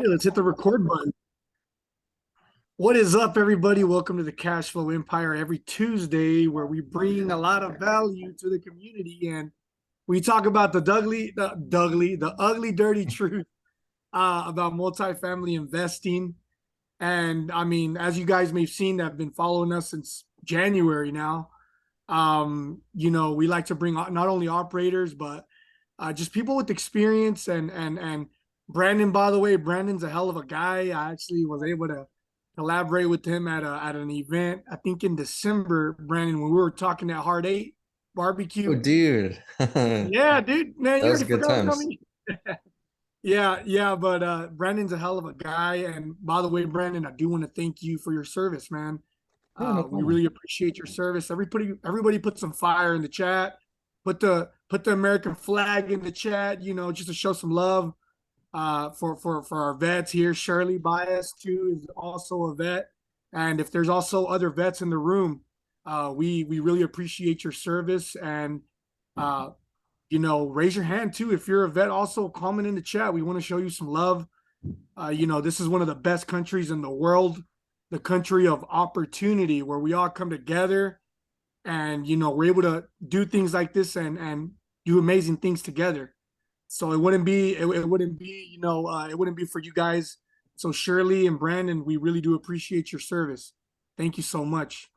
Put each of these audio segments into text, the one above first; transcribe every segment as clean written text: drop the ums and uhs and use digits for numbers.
Let's hit the record button. What is up, everybody? Welcome to the Cash Flow Empire every Tuesday, where we bring a lot of value to the community and we talk about the ugly, dirty truth about multifamily investing. And I mean, as you guys may have seen that have been following us since January now, we like to bring not only operators, but just people with experience and Brandon, by the way, Brandon's a hell of a guy. I actually was able to collaborate with him at an event, I think in December, Brandon, when we were talking at Hard Eight Oh, barbecue. dude. That Yeah, dude, man, you was already good forgot about times. me. Yeah, but Brandon's a hell of a guy. And by the way, Brandon, I do want to thank you for your service, man. Yeah, no We problem. really appreciate your service. Everybody put some fire in the chat. Put the American flag in the chat, just to show some love for our vets here. Shirley Bias too is also a vet, and if there's also other vets in the room, we really appreciate your service. And uh, raise your hand too if you're a vet. Also, comment in the chat. We want to show you some love. This is one of the best countries in the world, the country of opportunity, where we all come together and we're able to do things like this and do amazing things together. So it wouldn't be for you guys. So Shirley and Brandon, we really do appreciate your service. Thank you so much.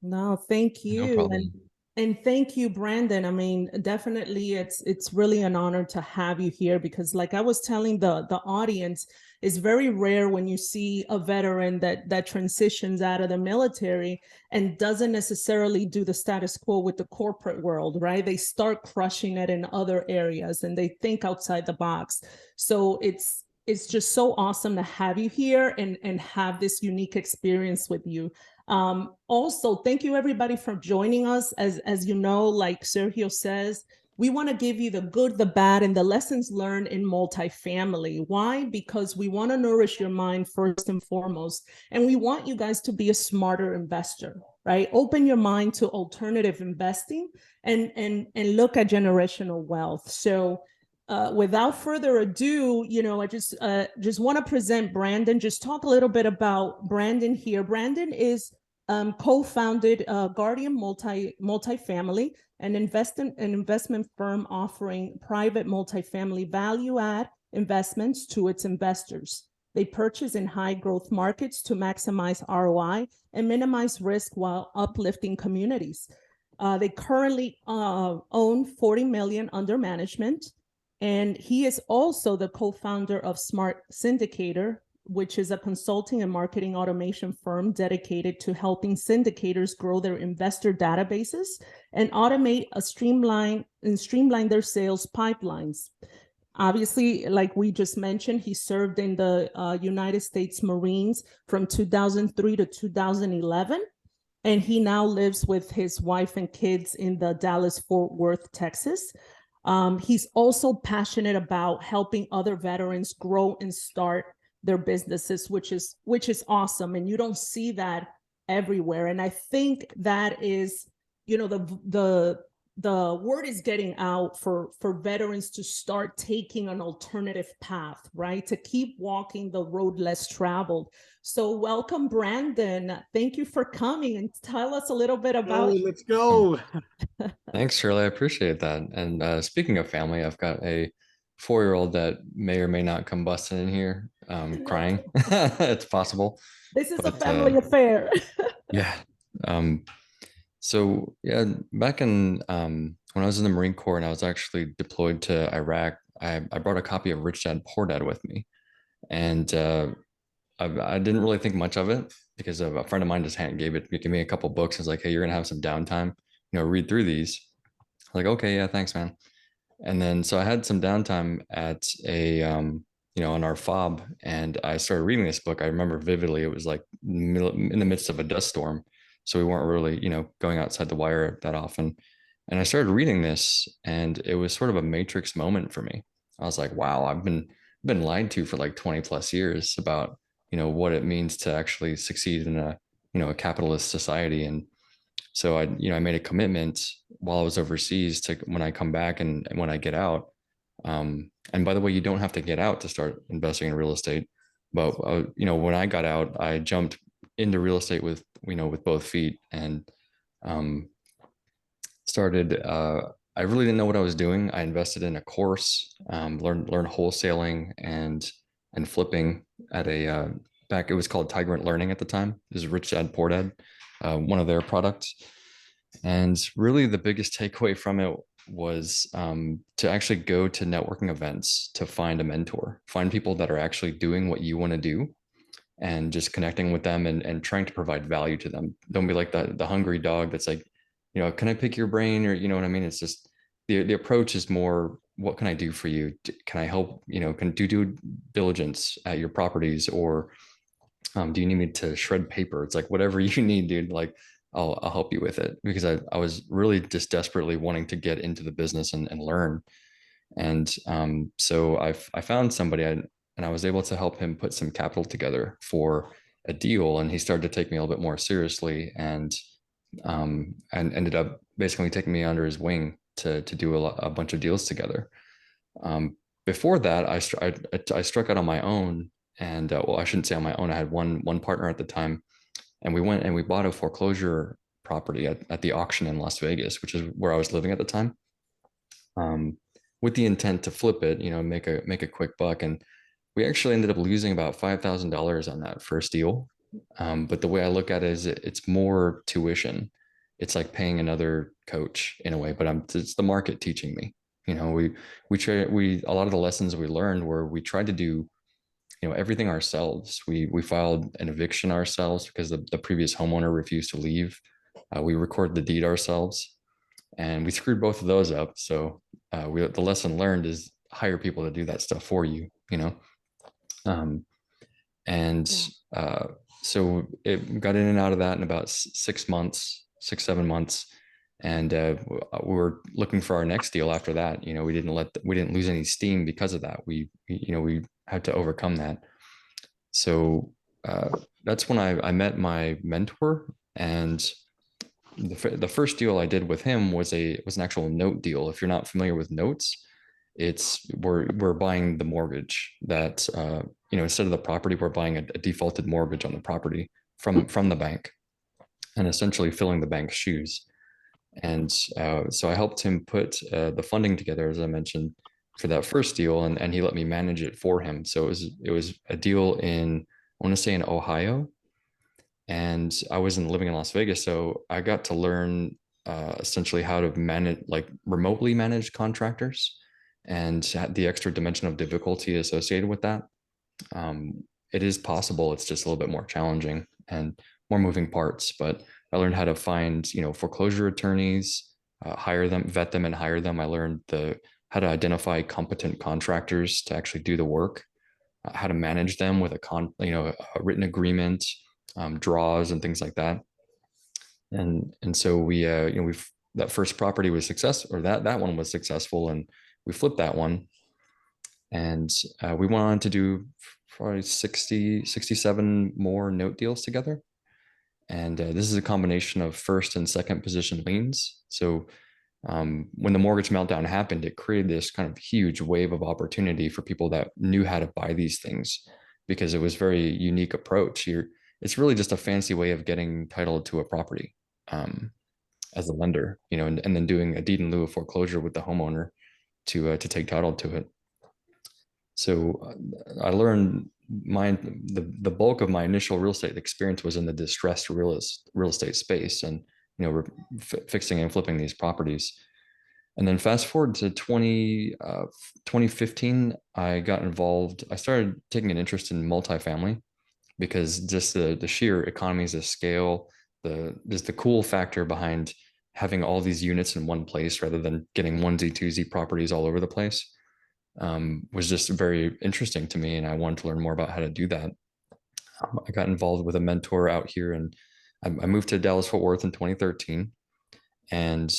No, thank No you. And problem. and thank you, Brandon. I mean, definitely it's really an honor to have you here because like I was telling the audience, it's very rare when you see a veteran that transitions out of the military and doesn't necessarily do the status quo with the corporate world, right? They start crushing it in other areas and they think outside the box. So it's just so awesome to have you here and have this unique experience with you. Also, thank you everybody for joining us. As you know, like Sergio says, we want to give you the good, the bad, and the lessons learned in multifamily. Why? Because we want to nourish your mind first and foremost, and we want you guys to be a smarter investor, right? Open your mind to alternative investing and look at generational wealth. So without further ado, I just want to present Brandon. Just talk a little bit about Brandon here. Brandon is co-founded Guardian Multifamily, an investment firm offering private multifamily value-add investments to its investors. They purchase in high-growth markets to maximize ROI and minimize risk while uplifting communities. They currently own 40 million under management, and he is also the co-founder of Smart Syndicator, which is a consulting and marketing automation firm dedicated to helping syndicators grow their investor databases and automate streamline their sales pipelines. Obviously, like we just mentioned, he served in the United States Marines from 2003 to 2011, and he now lives with his wife and kids in the Dallas-Fort Worth, Texas. He's also passionate about helping other veterans grow and start their businesses, which is awesome. And you don't see that everywhere. And I think that is, the word is getting out for veterans to start taking an alternative path, right? To keep walking the road less traveled. So welcome, Brandon. Thank you for coming and tell us a little bit Oh, about. let's Um, go. Thanks, Shirley. I appreciate that. And speaking of family, I've got a 4-year-old that may or may not come busting in here crying. It's possible. This is a But family affair. yeah. Um, so yeah, back in when I was in the Marine Corps and I was actually deployed to Iraq, I brought a copy of Rich Dad Poor Dad with me. And I didn't really think much of it because of a friend of mine just gave me a couple books. It's like, hey, you're gonna have some downtime, read through these. Like, okay, yeah, thanks, man. And then so I had some downtime at on our fob, and I started reading this book. I remember vividly, it was like in the midst of a dust storm, so we weren't really, going outside the wire that often. And I started reading this, and it was sort of a matrix moment for me. I was like, wow, I've been lied to for like 20 plus years about, what it means to actually succeed in a capitalist society. And so I made a commitment while I was overseas to when I come back and when I get out, And by the way, you don't have to get out to start investing in real estate. But when I got out, I jumped into real estate with with both feet, and um, started. I really didn't know what I was doing. I invested in a course, learned wholesaling and flipping at a back. It was called Tigrant Learning at the time. This is Rich Dad Poor Dad, one of their products. And really, the biggest takeaway from it was to actually go to networking events to find a mentor, find people that are actually doing what you want to do, and just connecting with them and trying to provide value to them. Don't be like the hungry dog that's like, can I pick your brain, or you know what I mean? It's just the approach is more, what can I do for you? Can I help? Can do due diligence at your properties, or do you need me to shred paper? It's like, whatever you need, dude. Like, I'll help you with it, because I was really just desperately wanting to get into the business and learn. And so I found somebody, and I was able to help him put some capital together for a deal. And he started to take me a little bit more seriously, and ended up basically taking me under his wing to do a bunch of deals together. Before that, I struck out on my own, and well, I shouldn't say on my own. I had one partner at the time, and we went and we bought a foreclosure property at the auction in Las Vegas, which is where I was living at the time, with the intent to flip it, make a quick buck. And we actually ended up losing about $5,000 on that first deal. But the way I look at it is it's more tuition. It's like paying another coach in a way, but it's the market teaching me. A lot of the lessons we learned were we tried to do everything ourselves. We filed an eviction ourselves because the previous homeowner refused to leave. We recorded the deed ourselves, and we screwed both of those up. So the lesson learned is hire people to do that stuff for you. And so it got in and out of that in about 7 months. And we were looking for our next deal after that. We didn't lose any steam because of that. We had to overcome that. So that's when I met my mentor. And the first deal I did with him was an actual note deal. If you're not familiar with notes, we're buying the mortgage that instead of the property, we're buying a defaulted mortgage on the property from the bank, and essentially filling the bank's shoes. And so I helped him put the funding together, as I mentioned, for that first deal, and he let me manage it for him. So it was a deal I want to say in Ohio, and I wasn't living in Las Vegas, so I got to learn essentially how to remotely manage contractors, and the extra dimension of difficulty associated with that. It is possible. It's just a little bit more challenging and more moving parts, but I learned how to find, foreclosure attorneys, hire them, vet them, and hire them. I learned how to identify competent contractors to actually do the work, how to manage them with a written agreement, draws, and things like that. And so that first property was successful, or that one was successful, and we flipped that one, and we went on to do probably 67 more note deals together. And this is a combination of first and second position liens. So when the mortgage meltdown happened, it created this kind of huge wave of opportunity for people that knew how to buy these things, because it was very unique approach. It's really just a fancy way of getting title to a property as a lender, and then doing a deed in lieu of foreclosure with the homeowner to take title to it. So I learned the bulk of my initial real estate experience was in the distressed real estate space, and we're fixing and flipping these properties. And then fast forward to 2015, I got involved. I started taking an interest in multifamily, because just the sheer economies of scale, there's the cool factor behind having all these units in one place rather than getting onesie twosie properties all over the place, was just very interesting to me, and I wanted to learn more about how to do that. I got involved with a mentor out here, and I moved to Dallas-Fort Worth in 2013, and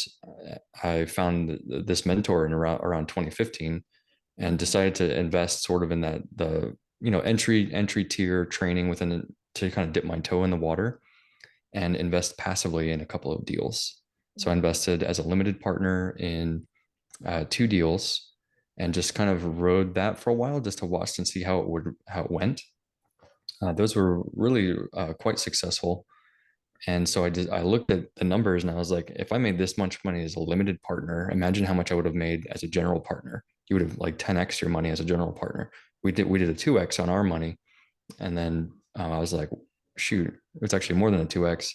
I found this mentor in around 2015, and decided to invest sort of in the entry tier training to kind of dip my toe in the water and invest passively in a couple of deals. So I invested as a limited partner in 2 deals. and just kind of rode that for a while just to watch and see how it went. Those were really quite successful. And so I looked at the numbers and I was like, if I made this much money as a limited partner, imagine how much I would have made as a general partner. You would have like 10x your money as a general partner. We did a 2x on our money. And then I was like, shoot, it's actually more than a 2x.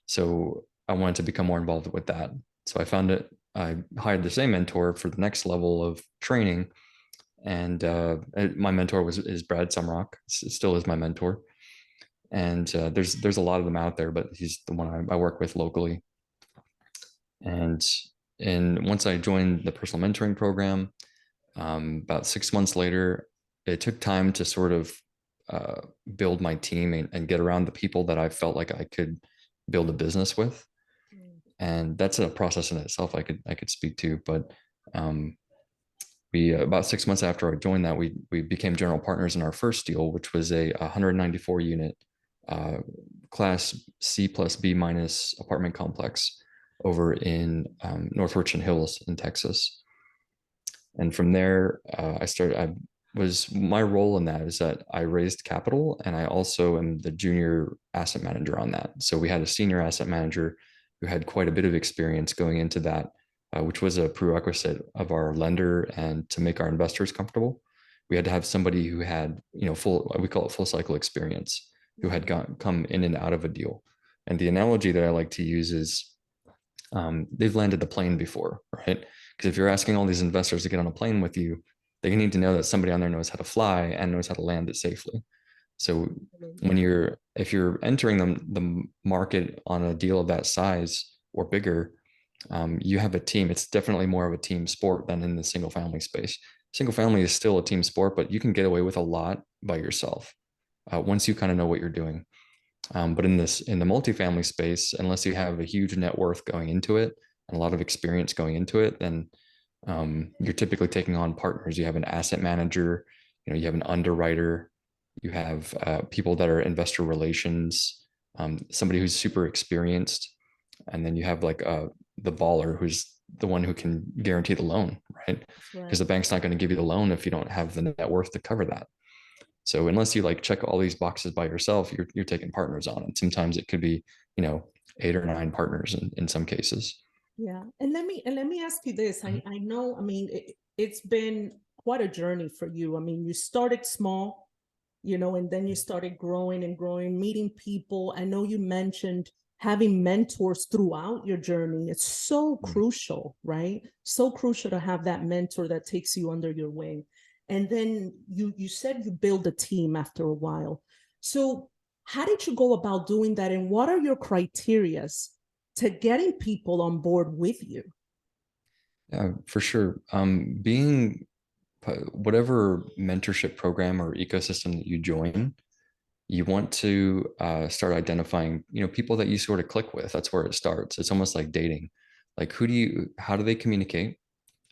So I wanted to become more involved with that. So I hired the same mentor for the next level of training. And my mentor is Brad Sumrock. It still is my mentor. And there's a lot of them out there, but he's the one I work with locally. And once I joined the personal mentoring program, about 6 months later, it took time to sort of build my team and get around the people that I felt like I could build a business with. And that's a process in itself I could speak to. But we about 6 months after I joined that, we became general partners in our first deal, which was a 194 unit class C plus B minus apartment complex over in North Richland Hills in Texas. And from there, my role in that is that I raised capital, and I also am the junior asset manager on that. So we had a senior asset manager who had quite a bit of experience going into that, which was a prerequisite of our lender, and to make our investors comfortable, we had to have somebody who had, we call it full cycle experience, who had come in and out of a deal. And the analogy that I like to use is they've landed the plane before, right? Because if you're asking all these investors to get on a plane with you, they need to know that somebody on there knows how to fly and knows how to land it safely. So if you're entering the market on a deal of that size or bigger, you have a team. It's definitely more of a team sport than in the single family space. Single family is still a team sport, but you can get away with a lot by yourself once you kind of know what you're doing. But in the multifamily space, unless you have a huge net worth going into it and a lot of experience going into it, then you're typically taking on partners. You have an asset manager, you have an underwriter, you have people that are investor relations, somebody who's super experienced, and then you have like the baller, who's the one who can guarantee the loan, right? Because the bank's not going to give you the loan if you don't have the net worth to cover that. So unless you like check all these boxes by yourself, you're taking partners on it. Sometimes it could be 8 or 9 partners in some cases. Yeah, and let me ask you this. I know, I mean, it's been quite a journey for you. I mean, you started small, and then you started growing and growing, meeting people. I know you mentioned having mentors throughout your journey. It's so crucial, right? So crucial to have that mentor that takes you under your wing. And then you said you build a team after a while. So how did you go about doing that? And what are your criterias to getting people on board with you? Yeah, for sure. Being whatever mentorship program or ecosystem that you join, you want to start identifying, people that you sort of click with. That's where it starts. It's almost like dating. Like how do they communicate?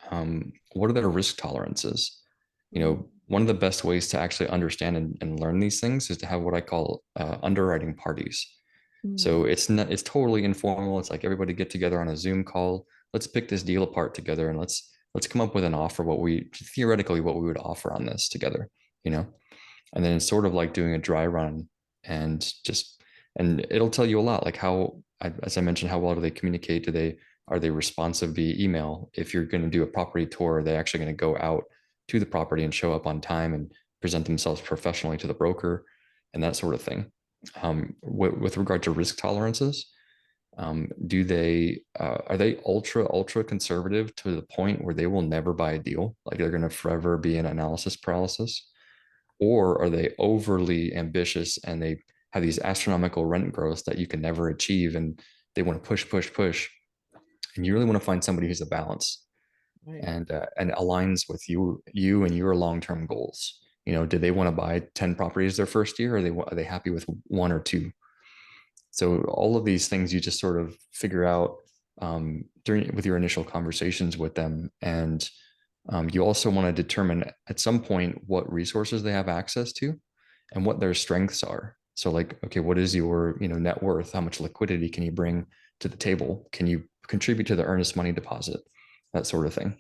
What are their risk tolerances? One of the best ways to actually understand and learn these things is to have what I call underwriting parties. So it's totally informal. It's like everybody get together on a Zoom call. Let's pick this deal apart together, and let's come up with an offer, what we would offer on this together, and then it's sort of like doing a dry run, and it'll tell you a lot, like as I mentioned, how well do they communicate? Are they responsive via email? If you're going to do a property tour, are they actually going to go out to the property and show up on time and present themselves professionally to the broker, and that sort of thing. With regard to risk tolerances, are they ultra conservative to the point where they will never buy a deal? Like they're going to forever be in analysis paralysis? Or are they overly ambitious and they have these astronomical rent growths that you can never achieve, and they want to push? And you really want to find somebody who's a balance, right, and aligns with you and your long-term goals. Do they want to buy 10 properties their first year, or are they happy with 1 or 2? So all of these things you just sort of figure out with your initial conversations with them. And you also want to determine at some point what resources they have access to and what their strengths are. So like, okay, what is your net worth? How much liquidity can you bring to the table? Can you contribute to the earnest money deposit? That sort of thing.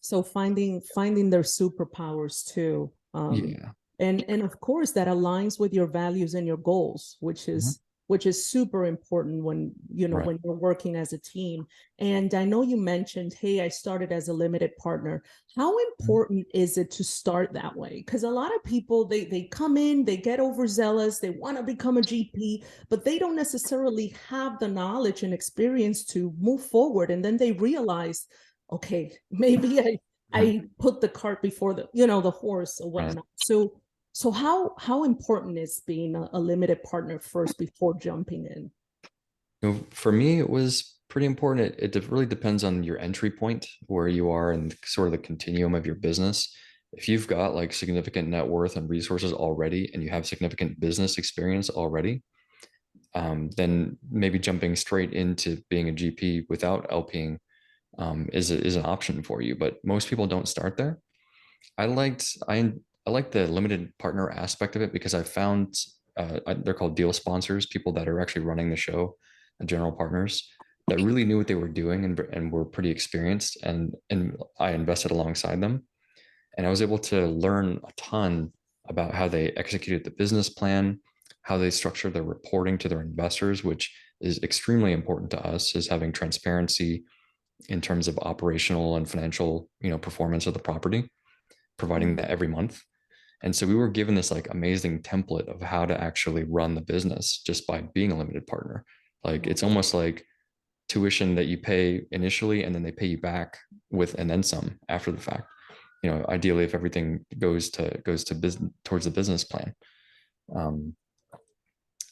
So finding their superpowers too. Yeah. And of course that aligns with your values and your goals, which is super important when Right. when you're working as a team. And I know you mentioned, hey, I started as a limited partner. How important is it to start that way? Because a lot of people, they come in, they get overzealous, they want to become a GP, but they don't necessarily have the knowledge and experience to move forward, and then they realize, okay, maybe I put the cart before the horse or whatnot. Right. So how important is being a limited partner first before jumping in? For me, it was pretty important. It really depends on your entry point, where you are and sort of the continuum of your business. If you've got like significant net worth and resources already, and you have significant business experience already, then maybe jumping straight into being a GP without LPing is an option for you. But most people don't start there. I like the limited partner aspect of it because I found they're called deal sponsors, people that are actually running the show, general partners that really knew what they were doing and were pretty experienced, and I invested alongside them, and I was able to learn a ton about how they executed the business plan, how they structure their reporting to their investors, which is extremely important to us, is having transparency in terms of operational and financial, performance of the property, providing that every month. And so we were given this like amazing template of how to actually run the business just by being a limited partner. Like it's almost like tuition that you pay initially and then they pay you back with and then some after the fact. Ideally if everything goes to business towards the business plan.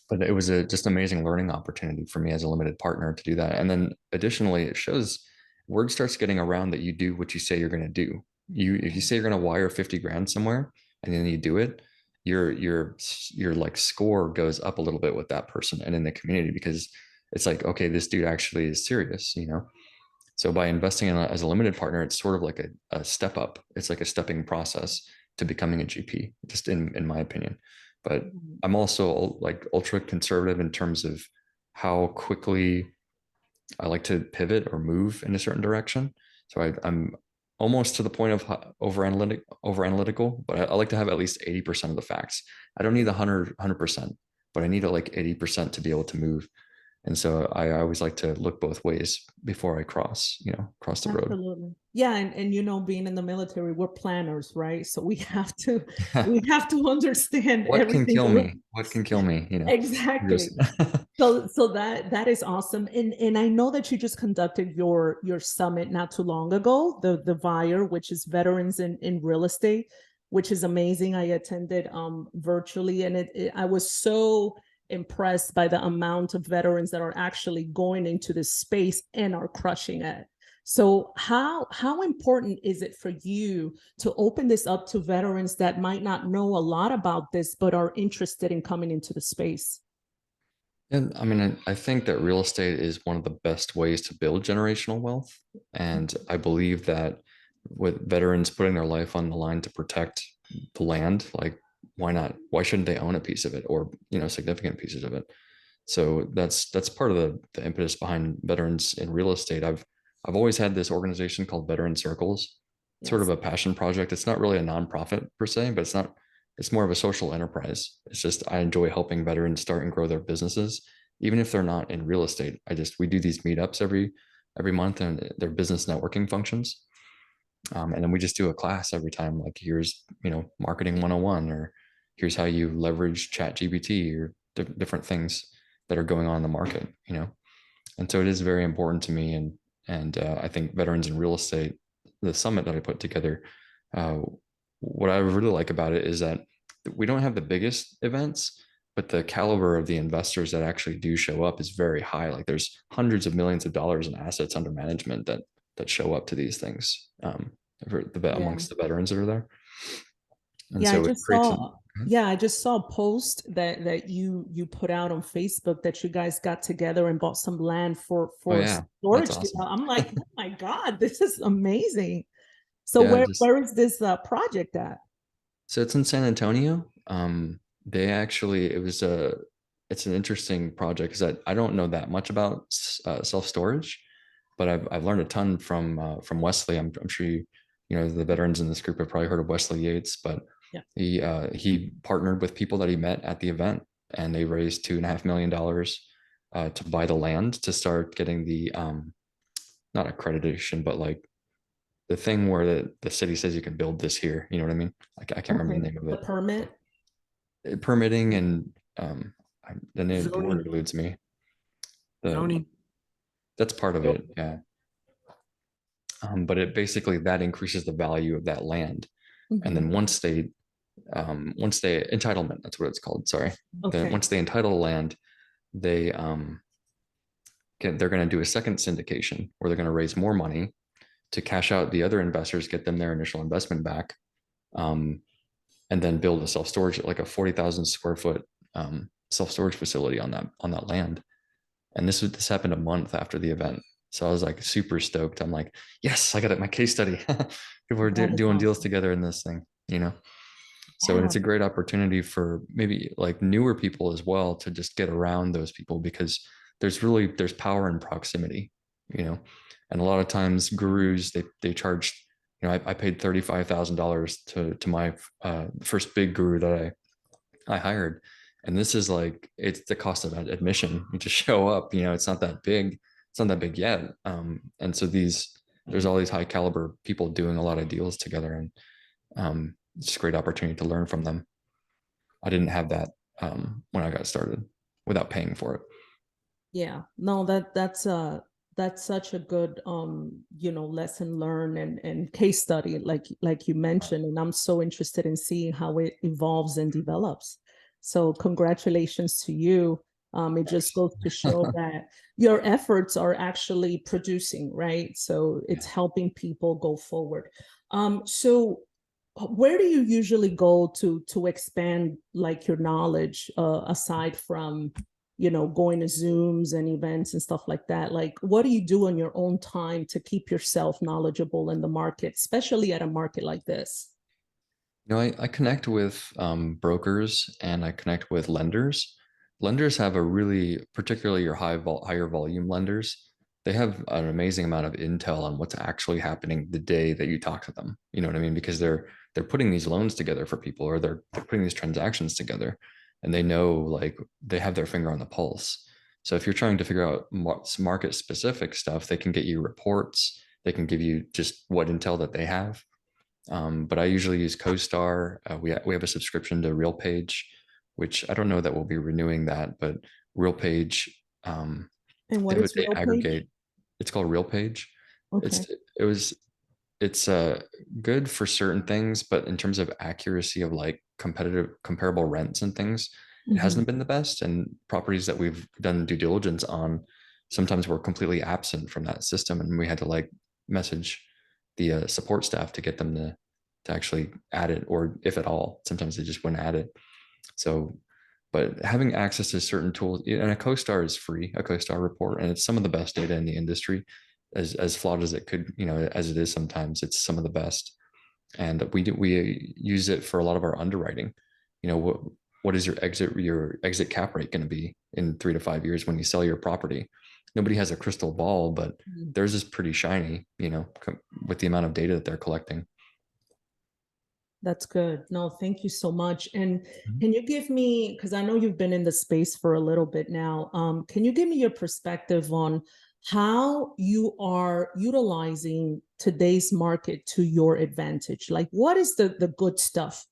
But it was a just amazing learning opportunity for me as a limited partner to do that. And then additionally, it shows word starts getting around that you do what you say you're going to do. If you say you're going to wire 50 grand somewhere and then you do it, your like score goes up a little bit with that person and in the community, because it's like, okay, this dude actually is serious. So by investing as a limited partner, it's sort of like a step up. It's like a stepping process to becoming a GP, just in my opinion. But I'm also like ultra conservative in terms of how quickly I like to pivot or move in a certain direction. So I'm almost to the point of over analytical, but I like to have at least 80% of the facts. I don't need the 100%, but I need like 80% to be able to move. And so I always like to look both ways before I cross the road. Absolutely. Yeah. And being in the military, we're planners, right? So we have to understand What can everything. kill me? What can kill me? Exactly. Just So that is awesome. And I know that you just conducted your summit not too long ago, the VIRE, which is Veterans in Real Estate, which is amazing. I attended virtually, and I was so impressed by the amount of veterans that are actually going into this space and are crushing it. So how important is it for you to open this up to veterans that might not know a lot about this but are interested in coming into the space? And I mean, I think that real estate is one of the best ways to build generational wealth. And I believe that with veterans putting their life on the line to protect the land, like why not? Why shouldn't they own a piece of it, or significant pieces of it? So that's part of the impetus behind veterans in real estate. I've always had this organization called Veteran Circles, sort of Yes. a passion project. It's not really a nonprofit per se, but it's more of a social enterprise. It's just I enjoy helping veterans start and grow their businesses, even if they're not in real estate. We do these meetups every month, and they're business networking functions. And then we just do a class every time, like here's marketing 101, or here's how you leverage chat GPT, or different things that are going on in the market. And so it is very important to me. And I think veterans in real estate, the summit that I put together, what I really like about it is that we don't have the biggest events, but the caliber of the investors that actually do show up is very high. Like there's hundreds of millions of dollars in assets under management that show up to these things, Yeah. amongst the veterans that are there. And Yeah, I so it just creates saw. Yeah, I just saw a post that you put out on Facebook that you guys got together and bought some land for oh yeah, that's storage. awesome. I'm like, oh my God, this is amazing. So Yeah, where is this project at? so it's in San Antonio. They actually, it's an interesting project because I don't know that much about self storage, but I've learned a ton from Wesley. I'm sure the veterans in this group have probably heard of Wesley Yates, but Yeah. he partnered with people that he met at the event, and they raised $2.5 million to buy the land to start getting the not accreditation, but like the thing where the city says you can build this here. You know what I mean? I can't remember the name of The it. permit. Permitting and the Zoning. word eludes me. Zoning. That's part of it, yeah. But it basically that increases the value of that land, and then Mhm. once they entitlement, that's what it's called. Sorry. Then Okay. once they entitle the land, they're going to do a second syndication where they're going to raise more money to cash out the other investors, get them their initial investment back, and then build a self-storage, like a 40,000 square foot self-storage facility on that land. And this happened a month after the event. So I was like super stoked. I'm like, yes, I got it. My case study. People are That is doing deals awesome. together in this thing, So Yeah. it's a great opportunity for maybe like newer people as well to just get around those people, because there's power in proximity, and a lot of times gurus, they charge, I paid $35,000 to my first big guru that I hired. And this is like, it's the cost of admission. You just show up, it's not that big. It's not that big yet. And so there's all these high caliber people doing a lot of deals together, and it's just a great opportunity to learn from them. I didn't have that when I got started without paying for it. Yeah. No, that's such a good lesson learned and case study, like you mentioned. And I'm so interested in seeing how it evolves and develops. So congratulations to you. It just goes to show that your efforts are actually producing, right? So it's helping people go forward. So where do you usually go to expand like your knowledge, aside from going to Zooms and events and stuff like that? Like, what do you do on your own time to keep yourself knowledgeable in the market, especially at a market like this? I connect with brokers, and I connect with lenders. Lenders have a really, particularly your higher volume lenders, they have an amazing amount of intel on what's actually happening the day that you talk to them. You know what I mean? Because they're putting these loans together for people, or they're putting these transactions together, and they know, like, they have their finger on the pulse. So if you're trying to figure out market specific stuff, they can get you reports. They can give you just what intel that they have. But I usually use CoStar. We have a subscription to RealPage, which I don't know that we'll be renewing that, but RealPage, And what is they RealPage? aggregate. It's called RealPage. Okay. It's it was it's good for certain things, but in terms of accuracy of like comparable rents and things, it Mhm. hasn't been the best. And properties that we've done due diligence on, sometimes were completely absent from that system, and we had to like message the support staff to get them to actually add it, or if at all, sometimes they just wouldn't add it. So, but having access to certain tools, and a CoStar is free, a CoStar report, and it's some of the best data in the industry. As flawed as it could, as it is sometimes, it's some of the best. And we use it for a lot of our underwriting. What is your exit cap rate going to be in 3 to 5 years when you sell your property? Nobody has a crystal ball, but Mhm. theirs is pretty shiny, with the amount of data that they're collecting. That's good. No, thank you so much. And Mhm. can you give me, because I know you've been in the space for a little bit now, can you give me your perspective on how you are utilizing today's market to your advantage? Like, what is the good stuff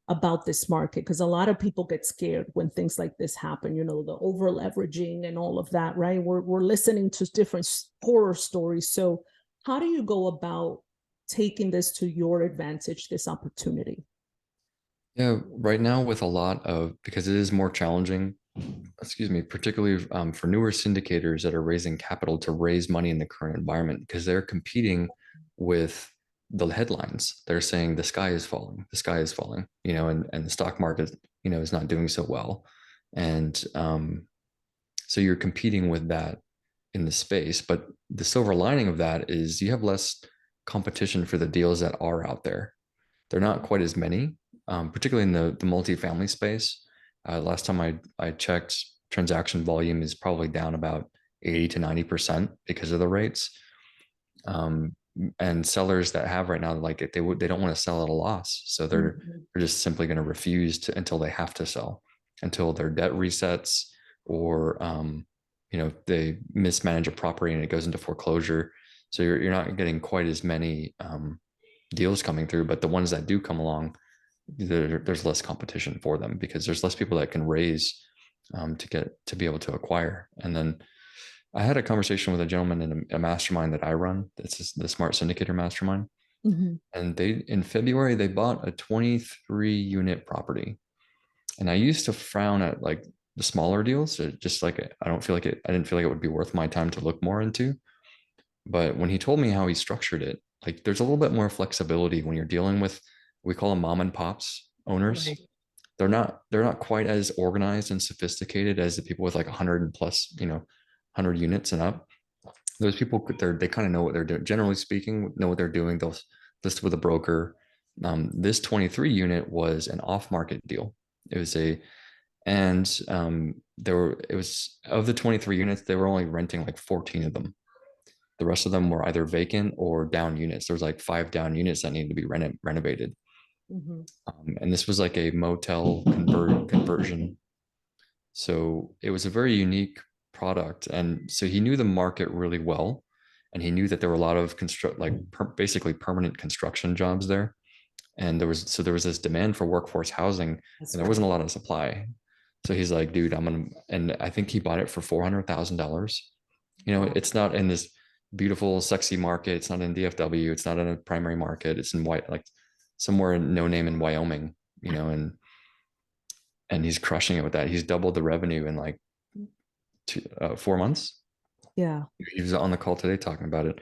about this market? Because a lot of people get scared when things like this happen, the over leveraging and all of that, right? We're listening to different horror stories. So how do you go about taking this to your advantage, this opportunity? Yeah, right now with a lot of, because it is more challenging, excuse me, particularly for newer syndicators that are raising capital to raise money in the current environment, because they're competing with the headlines. They're saying the sky is falling, the sky is falling, and the stock market, is not doing so well. And so you're competing with that in the space. But the silver lining of that is you have less competition for the deals that are out there. They're not quite as many, particularly in the multifamily space. Last time I checked, transaction volume is probably down about 80 to 90% because of the rates. and sellers that have right now, like they don't want to sell at a loss, so they're just simply going to refuse to until they have to sell, until their debt resets, or they mismanage a property and it goes into foreclosure. So you're not getting quite as many deals coming through, but the ones that do come along, there's less competition for them because there's less people that can raise to be able to acquire. And then I had a conversation with a gentleman in a mastermind that I run. It's the Smart Syndicator mastermind. And in February, they bought a 23 unit property. And I used to frown at like the smaller deals. Just like, I didn't feel like it would be worth my time to look more into. But when he told me how he structured it, like there's a little bit more flexibility when you're dealing with, we call them mom and pops owners. Right. They're not quite as organized and sophisticated as the people with like 100 plus, 100 units and up. Those people, they kind of know what they're doing. Generally speaking, know what they're doing. They'll list with a broker. This 23 unit was an off-market deal. It was it was of the 23 units, they were only renting like 14 of them. The rest of them were either vacant or down units. There was like 5 down units that needed to be renovated. And this was like a motel conversion. So it was a very unique product. And so he knew the market really well. And he knew that there were a lot of basically permanent construction jobs there. And there was this demand for workforce housing, and there wasn't a lot of supply. So he's like, dude, and I think he bought it for $400,000. It's not in this beautiful, sexy market. It's not in DFW. It's not in a primary market. It's in somewhere in no name in Wyoming, and he's crushing it with that. He's doubled the revenue in like 4 months. Yeah. He was on the call today talking about it.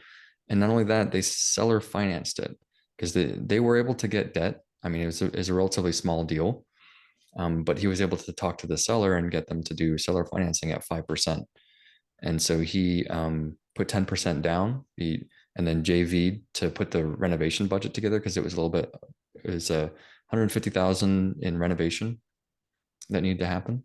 And not only that, they seller financed it because they were able to get debt. I mean, it was a relatively small deal, but he was able to talk to the seller and get them to do seller financing at 5%. And so he put 10% down, and then JV'd to put the renovation budget together because it was $150,000 in renovation that needed to happen.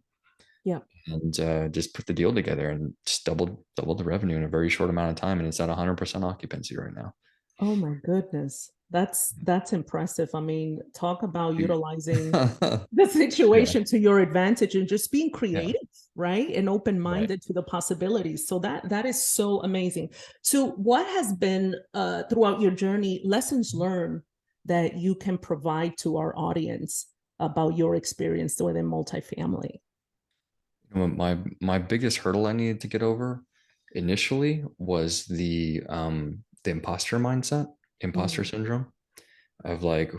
Yeah. And just put the deal together and just doubled the revenue in a very short amount of time. And it's at 100% occupancy right now. Oh my goodness. That's impressive. I mean, talk about utilizing the situation to your advantage and just being creative, right? And open-minded to the possibilities. So that is so amazing. So what has been throughout your journey, lessons learned that you can provide to our audience about your experience within multifamily? My biggest hurdle I needed to get over initially was the imposter mindset, imposter syndrome of like,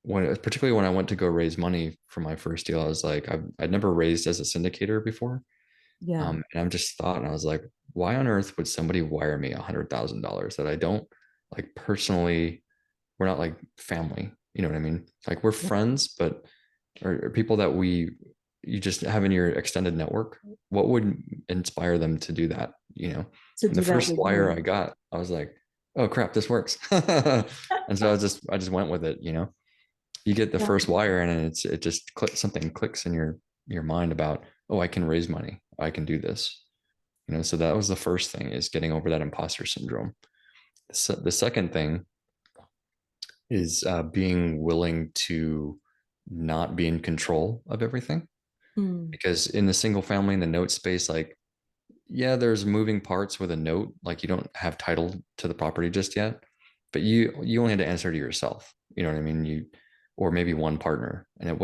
particularly when I went to go raise money for my first deal, I was like, I'd never raised as a syndicator before. Yeah. And I was like, why on earth would somebody wire me $100,000 that I don't like personally? We're not like family, you know what I mean? Like we're friends, but or people that you just have in your extended network. What would inspire them to do that? And the first wire I got, I was like, oh crap, this works. And so I just went with it. You get the first wire and it just something clicks in your mind about, oh, I can raise money. I can do this. So that was the first thing, is getting over that imposter syndrome. So the second thing is being willing to not be in control of everything. Because in the single family, in the note space, like, yeah, there's moving parts with a note. Like you don't have title to the property just yet, but you only had to answer to yourself. You know what I mean? Or maybe one partner, and it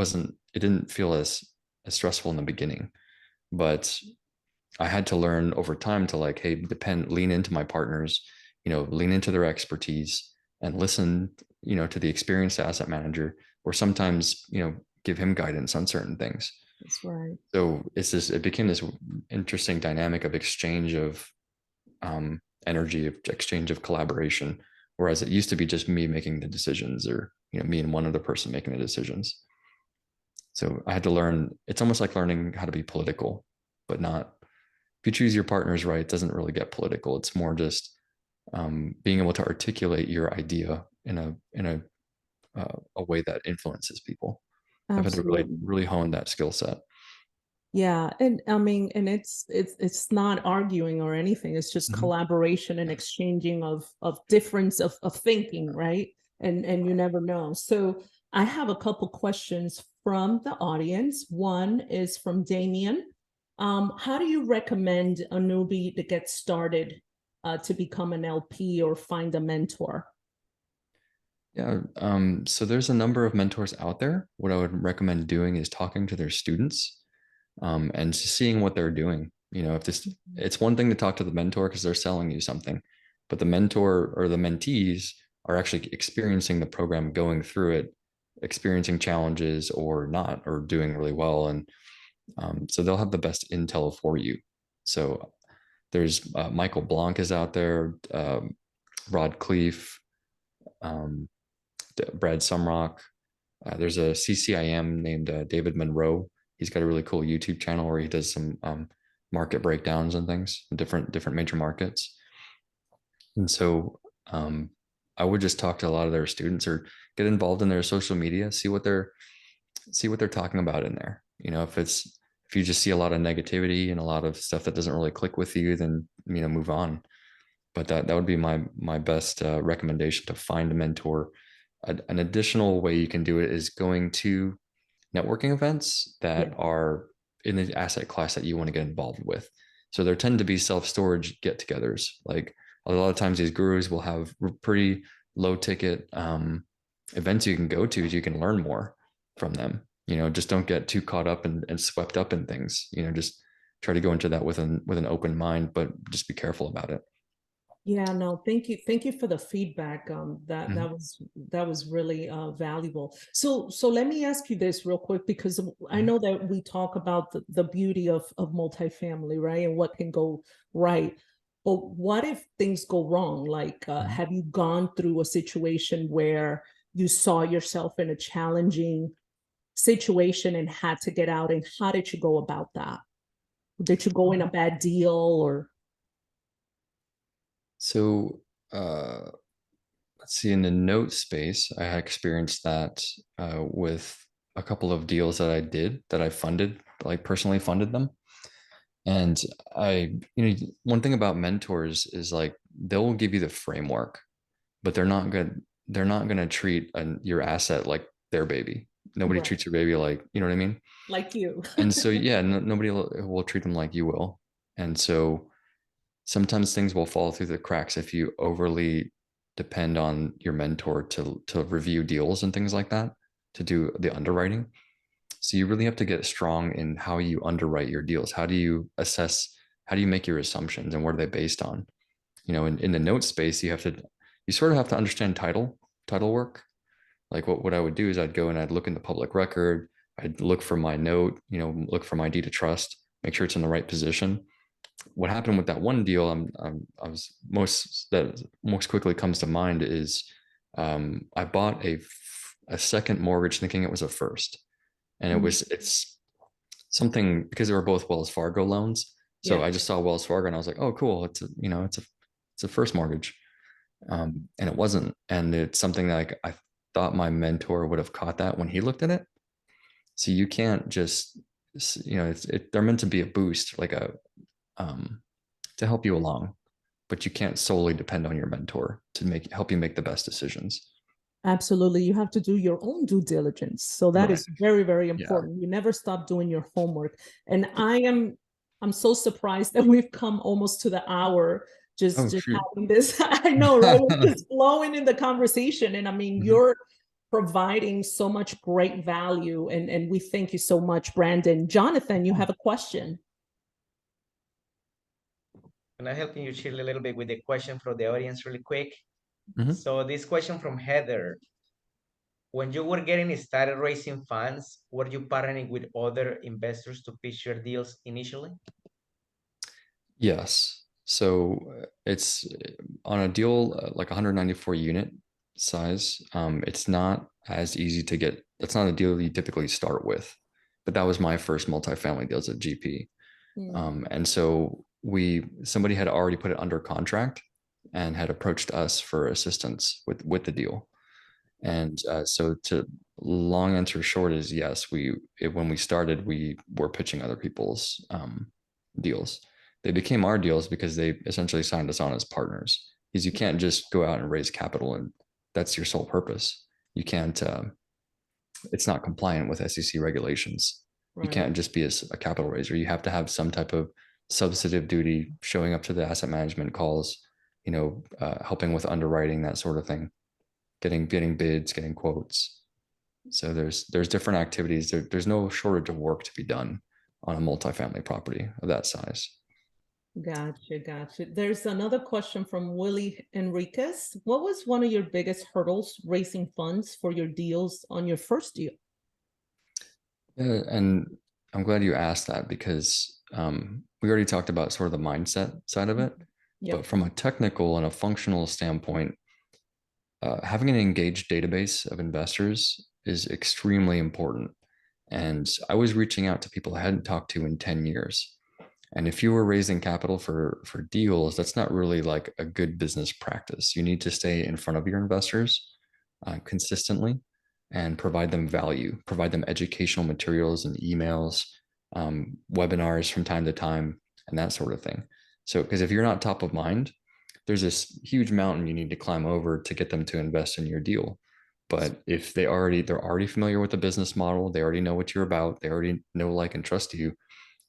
didn't feel as stressful in the beginning, but I had to learn over time to like, hey, lean into my partners, lean into their expertise and listen, to the experienced asset manager, or sometimes, give him guidance on certain things. That's right. So it became this interesting dynamic of exchange of energy, of exchange of collaboration, whereas it used to be just me making the decisions, or me and one other person making the decisions. So I had to learn. It's almost like learning how to be political, but not. If you choose your partners right, it doesn't really get political. It's more just being able to articulate your idea in a way that influences people. Absolutely. I've had to really hone that skill set. Yeah, and I mean, and it's not arguing or anything. It's just Mhm. collaboration and exchanging of difference of thinking, right? And you never know. So I have a couple questions from the audience. One is from Damien. How do you recommend a newbie to get started to become an LP or find a mentor? Yeah, so there's a number of mentors out there. What I would recommend doing is talking to their students, and seeing what they're doing. You know, if this, it's one thing to talk to the mentor because they're selling you something, but the mentor or the mentees are actually experiencing the program, going through it, experiencing challenges or not, or doing really well. And so they'll have the best intel for you. So there's Michael Blanc is out there, Rod Cleef, um, Brad Sumrock. There's a CCIM named David Monroe. He's got a really cool YouTube channel where he does some market breakdowns and things, different major markets. And so I would just talk to a lot of their students or get involved in their social media, see what they're talking about in there. You know, if you just see a lot of negativity and a lot of stuff that doesn't really click with you, then move on. But that would be my best recommendation, to find a mentor. An additional way you can do it is going to networking events that Yeah. are in the asset class that you want to get involved with. So there tend to be self-storage get-togethers. Like a lot of times these gurus will have pretty low ticket events you can go to, so you can learn more from them. Just don't get too caught up and swept up in things. Just try to go into that with an open mind, but just be careful about it. Yeah, no, thank you. Thank you for the feedback. That Mhm. that was really valuable. So let me ask you this real quick, because I Mhm. know that we talk about the beauty of multifamily, right? And what can go right. But what if things go wrong? Like, Mhm. have you gone through a situation where you saw yourself in a challenging situation and had to get out? And how did you go about that? Did you go in a bad deal or? So uh, let's see, in the note space, I had experienced that with a couple of deals that I did, that I funded, like personally funded them. And one thing about mentors is, like, they'll give you the framework, but they're not going to treat your asset like their baby. Nobody Right, treats your baby like, you know what I mean? like you. And so, yeah, nobody will treat them like you will. And so sometimes things will fall through the cracks if you overly depend on your mentor to review deals and things like that, to do the underwriting. So you really have to get strong in how you underwrite your deals. How do you assess? How do you make your assumptions, and what are they based on? In the note space, you sort of have to understand title work. Like what I would do is I'd go and I'd look in the public record. I'd look for my note, look for my deed of trust, make sure it's in the right position. What happened with that one deal, I was most quickly comes to mind is I bought a second mortgage thinking it was a first, and it's something because they were both Wells Fargo loans. So Yeah, I just saw Wells Fargo and I was like, oh, cool. It's a first mortgage. And it wasn't. And it's something that, like, I thought my mentor would have caught that when he looked at it. So you can't just, they're meant to be a boost, like um, to help you along, but you can't solely depend on your mentor to help you make the best decisions. absolutely. You have to do your own due diligence. So that Right. is very, very Yeah. important. You never stop doing your homework. And I'm so surprised that we've come almost to the hour Oh, just shoot. having this. I know, right? We're just flowing in the conversation. And I mean, Mhm. you're providing so much great value. And we thank you so much, Brandon. Jonathan, you have a question. And I helping you chill a little bit with the question from the audience really quick. Mhm. So this question from Heather: when you were getting started raising funds, were you partnering with other investors to pitch your deals initially? Yes. So it's on a deal like 194 unit size. It's not as easy to get. That's not a deal you typically start with, but that was my first multifamily deals at GP. Mm. And so somebody had already put it under contract and had approached us for assistance with the deal. And so to long answer short is yes, when we started, we were pitching other people's deals. They became our deals because they essentially signed us on as partners. Because you can't just go out and raise capital and that's your sole purpose. You can't, it's not compliant with SEC regulations. You Right. can't just be a capital raiser. You have to have some type of substantive duty, showing up to the asset management calls, helping with underwriting, that sort of thing, getting bids, getting quotes. So there's different activities. There's no shortage of work to be done on a multifamily property of that size. Gotcha. There's another question from Willie Enriquez. What was one of your biggest hurdles raising funds for your deals on your first deal? Yeah, and I'm glad you asked that because we already talked about sort of the mindset side of it. Yep. But from a technical and a functional standpoint, having an engaged database of investors is extremely important. And I was reaching out to people I hadn't talked to in 10 years. And if you were raising capital for deals, that's not really like a good business practice. You need to stay in front of your investors consistently and provide them value, provide them educational materials and emails, webinars from time to time, and that sort of thing. So, because if you're not top of mind, there's this huge mountain you need to climb over to get them to invest in your deal. But if they're already familiar with the business model, they already know what you're about, they already know, like, and trust you,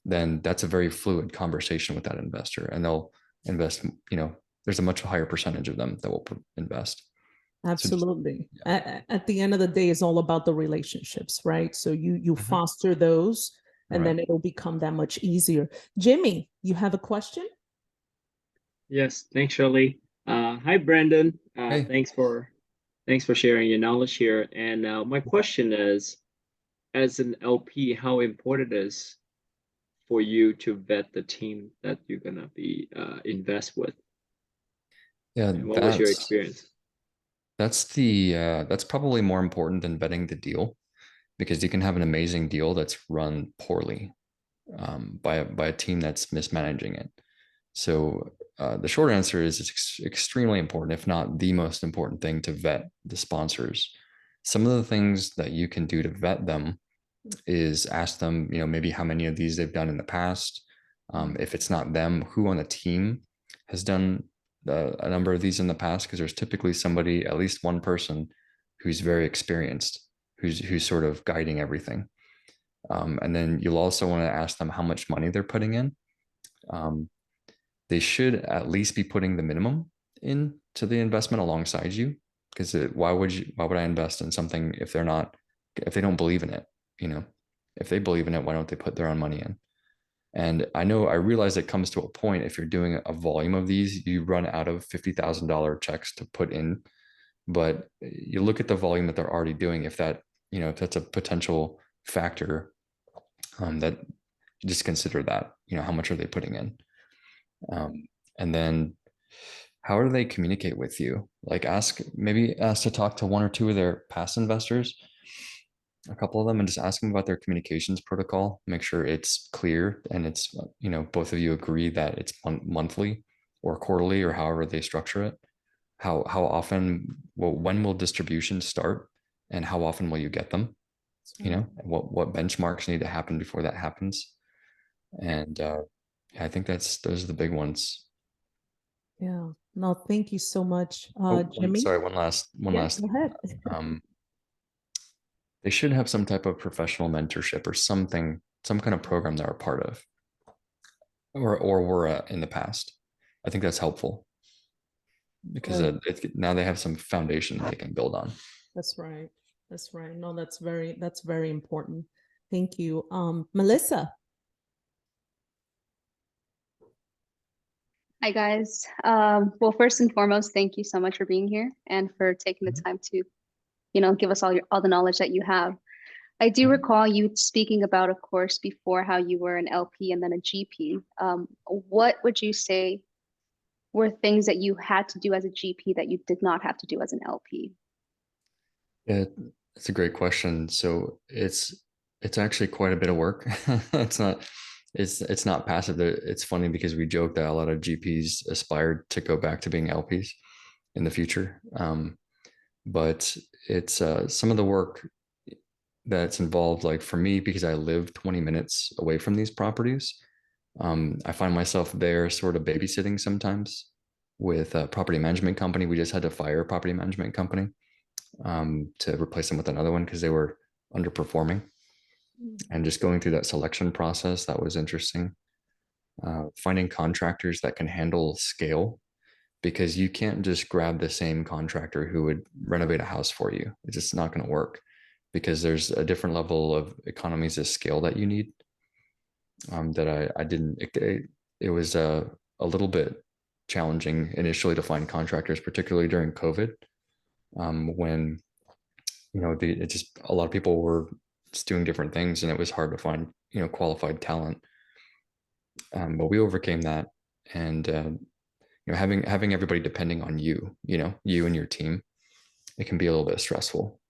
then that's a very fluid conversation with that investor, and they'll invest. There's a much higher percentage of them that will invest. Absolutely. So at the end of the day, it's all about the relationships, right? So you foster those, and then it'll become that much easier. Jimmy, you have a question? Yes, thanks, Shirley. Hi, Brandon. Hey. Thanks for sharing your knowledge here. And my question is, as an LP, how important it is for you to vet the team that you're gonna be invest with? Yeah, and what was your experience? That's probably more important than vetting the deal, because you can have an amazing deal that's run poorly by a team that's mismanaging it. So the short answer is it's extremely important, if not the most important thing, to vet the sponsors. Some of the things that you can do to vet them is ask them, maybe how many of these they've done in the past. If it's not them, who on the team has done a number of these in the past, because there's typically somebody, at least one person, who's very experienced, who's sort of guiding everything. And then you'll also want to ask them how much money they're putting in. They should at least be putting the minimum into the investment alongside you, because why would I invest in something if they don't believe in it? If they believe in it, why don't they put their own money in? And I realize it comes to a point, if you're doing a volume of these, you run out of $50,000 checks to put in. But you look at the volume that they're already doing. If that's a potential factor, that just consider that, how much are they putting in? And then how do they communicate with you? Like maybe ask to talk to one or two of their past investors, a couple of them, and just ask them about their communications protocol. Make sure it's clear and it's, both of you agree that it's monthly or quarterly or however they structure it. How often, when will distributions start, and how often will you get them? What benchmarks need to happen before that happens? And I think those are the big ones. Yeah. No, thank you so much, Jimmy. Sorry, one last. Go ahead. They should have some type of professional mentorship or something, some kind of program they're a part of, or were in the past. I think that's helpful, because now they have some foundation they can build on. That's right. No, that's very important. Thank you. Melissa. Hi, guys. Well, first and foremost, thank you so much for being here and for taking the time to, give us all the knowledge that you have. I do recall you speaking about, of course, before, how you were an LP and then a GP. What would you say were things that you had to do as a GP that you did not have to do as an LP? Yeah, it's a great question. So it's actually quite a bit of work. It's not passive. It's funny because we joke that a lot of GPs aspired to go back to being LPs in the future. but it's some of the work that's involved, like for me, because I live 20 minutes away from these properties, I find myself there sort of babysitting sometimes with a property management company. We just had to fire a property management company to replace them with another one because they were underperforming. And just going through that selection process, that was interesting. Finding contractors that can handle scale, because you can't just grab the same contractor who would renovate a house for you. It's just not going to work, because there's a different level of economies of scale that you need. That I didn't. It was a little bit challenging initially to find contractors, particularly during COVID, when it just, a lot of people were just doing different things, and it was hard to find qualified talent. But we overcame that, and having everybody depending on you and your team, it can be a little bit stressful.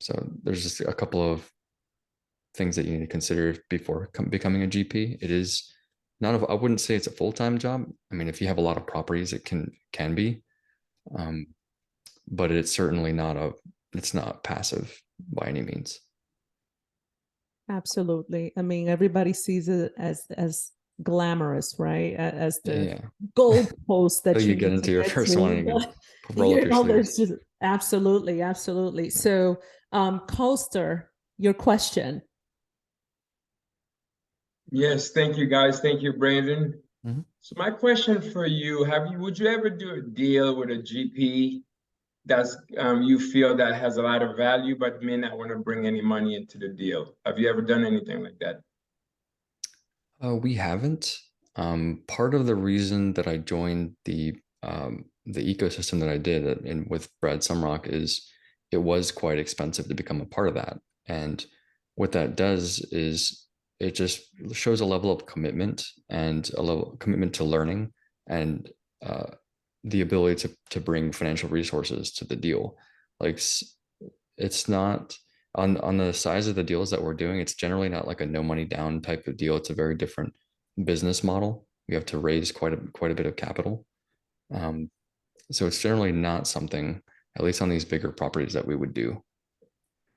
So there's just a couple of things that you need to consider before becoming a GP. It is not I wouldn't say it's a full-time job. I mean, if you have a lot of properties, it can be, but it's certainly it's not passive by any means. Absolutely. I mean, everybody sees it as glamorous, right? As the Yeah. gold post that So you you get need into to your get first to, one and you but, roll up your there's sleeves. just absolutely. So, Coaster, your question. Yes, thank you guys. Thank you, Brandon. Mhm. So my question for you, would you ever do a deal with a GP that's you feel that has a lot of value but may not want to bring any money into the deal? Have you ever done anything like that? We haven't. Part of the reason that I joined the ecosystem that I did with Brad Sumrock is it was quite expensive to become a part of that. And what that does is it just shows a level of commitment and a level of commitment to learning, and the ability to bring financial resources to the deal. Like, it's not on the size of the deals that we're doing, it's generally not like a no money down type of deal. It's a very different business model. We have to raise quite a bit of capital. So it's generally not something, at least on these bigger properties, that we would do.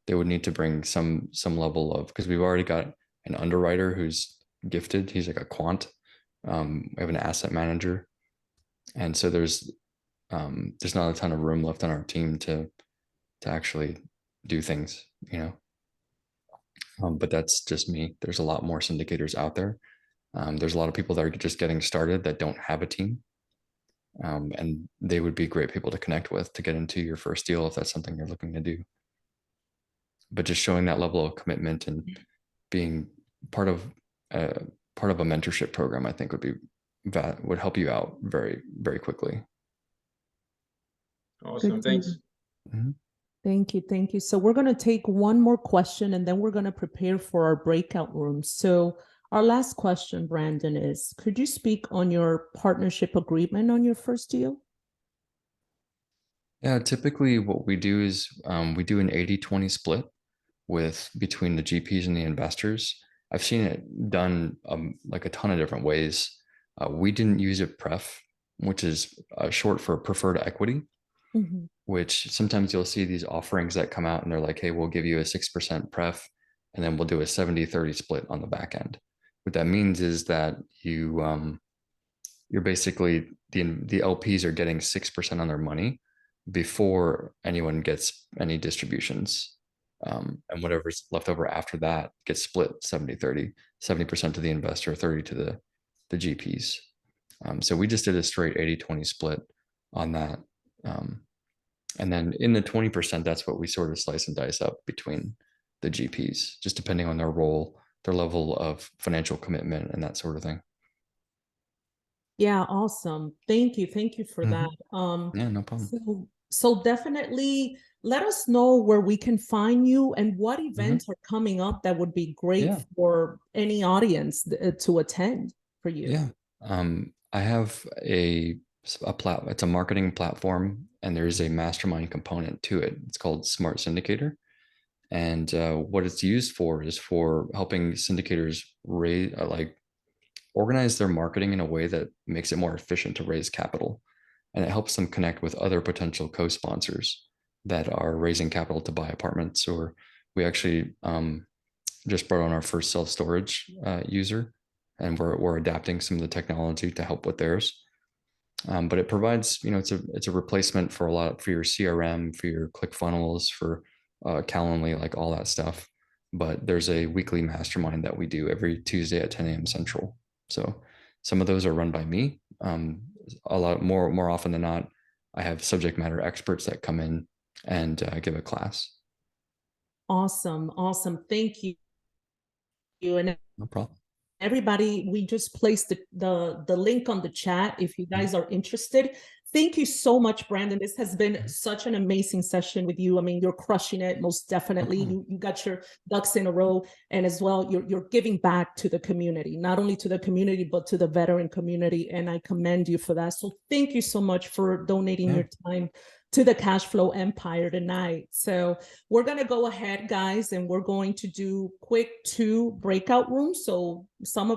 They would need to bring some level of, because we've already got an underwriter who's gifted. He's like a quant. We have an asset manager, and so there's not a ton of room left on our team to actually do things, but that's just me. There's a lot more syndicators out there. There's a lot of people that are just getting started that don't have a team, and they would be great people to connect with to get into your first deal if that's something you're looking to do. But just showing that level of commitment and being part of a mentorship program, I think would help you out very, very quickly. Awesome. Thanks. Mm-hmm. Thank you. So we're going to take one more question, and then we're going to prepare for our breakout rooms. So our last question, Brandon, is, could you speak on your partnership agreement on your first deal? Yeah, typically what we do is we do an 80-20 split between the GPs and the investors. I've seen it done like a ton of different ways. We didn't use a pref, which is short for preferred equity. Mm-hmm. Which sometimes you'll see these offerings that come out and they're like, hey, we'll give you a 6% pref, and then we'll do a 70-30 split on the back end. What that means is that you're basically, the LPs are getting 6% on their money before anyone gets any distributions. And whatever's left over after that gets split 70-30, 70% to the investor, 30 to the GPs. So we just did a straight 80-20 split on that. And then in the 20%, that's what we sort of slice and dice up between the GPs, just depending on their role, their level of financial commitment, and that sort of thing. Yeah, awesome. Thank you for that. Yeah, no problem. So definitely let us know where we can find you and what events are coming up that would be great for any audience to attend for you. Yeah. I have it's a marketing platform, and there is a mastermind component to it. It's called Smart Syndicator. And what it's used for is for helping syndicators organize their marketing in a way that makes it more efficient to raise capital. and it helps them connect with other potential co-sponsors that are raising capital to buy apartments. Or we actually just brought on our first self-storage user, and we're adapting some of the technology to help with theirs. But it provides, it's a replacement for your CRM, for your ClickFunnels, for Calendly, like all that stuff. But there's a weekly mastermind that we do every Tuesday at 10 a.m. Central. So some of those are run by me. A lot more often than not, I have subject matter experts that come in and give a class. Awesome. Thank you. And No problem. everybody, we just placed the link on the chat if you guys are interested. Thank you so much, Brandon. This has been such an amazing session with you. I mean, you're crushing it, most definitely. Okay. You got your ducks in a row, and as well, you're giving back to the community, not only to the community, but to the veteran community, and I commend you for that. So thank you so much for donating your time to the Cash Flow Empire tonight. So we're going to go ahead, guys, and we're going to do quick 2 breakout rooms. So some of